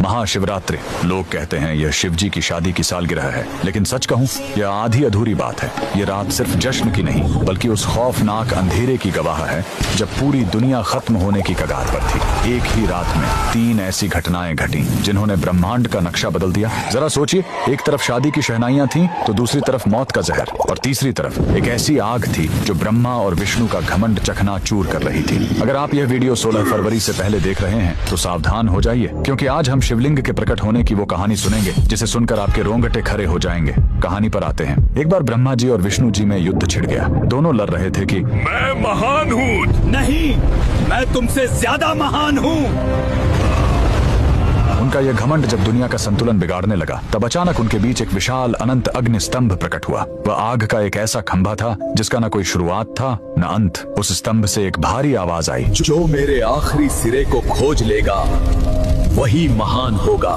महाशिवरात्रि लोग कहते हैं यह शिव जी की शादी की सालगिरह है, लेकिन सच कहूं यह आधी अधूरी बात है। ये रात सिर्फ जश्न की नहीं बल्कि उस खौफनाक अंधेरे की गवाह है जब पूरी दुनिया खत्म होने की कगार पर थी। एक ही रात में 3 ऐसी घटनाएं घटी जिन्होंने ब्रह्मांड का नक्शा बदल दिया। जरा सोचिए, एक तरफ शादी की शहनाइयां थीं तो दूसरी तरफ मौत का जहर, और तीसरी तरफ एक ऐसी आग थी जो ब्रह्मा और विष्णु का घमंड चकनाचूर कर रही थी। अगर आप यह वीडियो 16 फरवरी से पहले देख रहे हैं तो सावधान हो जाइए, क्योंकि आज हम शिवलिंग के प्रकट होने की वो कहानी सुनेंगे जिसे सुनकर आपके रोंगटे खड़े हो जाएंगे। कहानी पर आते हैं। एक बार ब्रह्मा जी और विष्णु जी में युद्ध छिड़ गया। दोनों लड़ रहे थे कि मैं महान हूँ। नहीं, मैं तुमसे ज्यादा महान हूँ। उनका यह घमंड जब दुनिया का संतुलन बिगाड़ने लगा, तब अचानक उनके बीच एक विशाल अनंत अग्नि स्तंभ प्रकट हुआ। वह आग का एक ऐसा खंभा था जिसका न कोई शुरुआत था न अंत। उस स्तंभ से एक भारी आवाज आई, जो मेरे आखिरी सिरे को खोज लेगा वही महान होगा।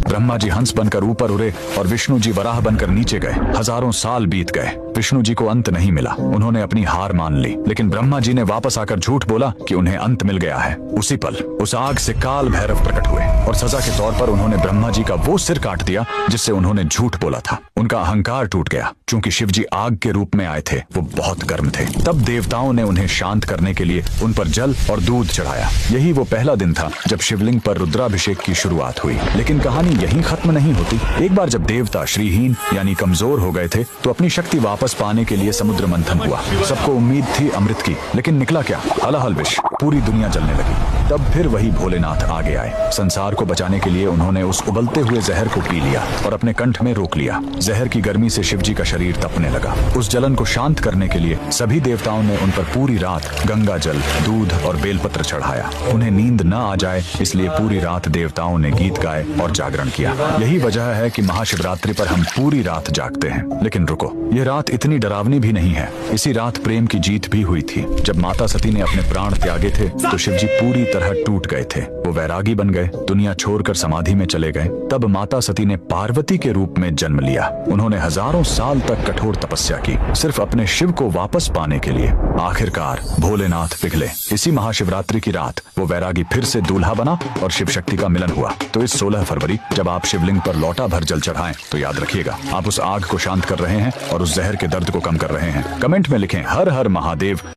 ब्रह्मा जी हंस बनकर ऊपर उड़े और विष्णु जी वराह बनकर नीचे गए। हजारों साल बीत गए, विष्णु जी को अंत नहीं मिला। उन्होंने अपनी हार मान ली, लेकिन ब्रह्मा जी ने वापस आकर झूठ बोला कि उन्हें अंत मिल गया है। उसी पल उस आग से काल भैरव प्रकट हुए और सजा के तौर पर उन्होंने ब्रह्मा जी का वो सिर काट दिया जिससे उन्होंने झूठ बोला था। उनका अहंकार टूट गया। चूंकि शिव जी आग के रूप में आए थे, वो बहुत गर्म थे। तब देवताओं ने उन्हें शांत करने के लिए उन पर जल और दूध चढ़ाया। यही वो पहला दिन था जब शिवलिंग पर रुद्राभिषेक की शुरुआत हुई। लेकिन कहानी यहीं खत्म नहीं होती। एक बार जब देवता श्रीहीन यानी कमजोर हो गए थे तो अपनी शक्ति वापस पाने के लिए समुद्र मंथन हुआ। सबको उम्मीद थी अमृत की, लेकिन निकला क्या? हलाहल विष। पूरी दुनिया जलने लगी। तब फिर वही भोलेनाथ आगे आए। संसार को बचाने के लिए उन्होंने उस उबलते हुए जहर को पी लिया और अपने कंठ में रोक लिया। जहर की गर्मी से शिव जी का शरीर तपने लगा। उस जलन को शांत करने के लिए सभी देवताओं ने उन पर पूरी रात गंगा जल, दूध और बेलपत्र चढ़ाया। उन्हें नींद न आ जाए इसलिए पूरी रात देवताओं ने गीत गाए और जागरण किया। यही वजह है कि महाशिवरात्रि पर हम पूरी रात जागते हैं। लेकिन रुको, यह रात इतनी डरावनी भी नहीं है। इसी रात प्रेम की जीत भी हुई थी। जब माता सती ने अपने प्राण त्यागे थे तो शिव जी पूरी तरह टूट गए थे। वो वैरागी बन गए, दुनिया छोड़कर समाधि में चले गए। तब माता सती ने पार्वती के रूप में जन्म लिया। उन्होंने हजारों साल तक कठोर तपस्या की, सिर्फ अपने शिव को वापस पाने के लिए। आखिरकार भोलेनाथ पिघले। इसी महाशिवरात्रि की रात वो वैरागी फिर से दूल्हा बना और शिव शक्ति का मिलन हुआ। तो इस 16 फरवरी जब आप शिवलिंग पर लोटा भर जल चढ़ाएं तो याद रखिएगा, आप उस आग को शांत कर रहे हैं और उस जहर के दर्द को कम कर रहे हैं। कमेंट में लिखें हर हर महादेव।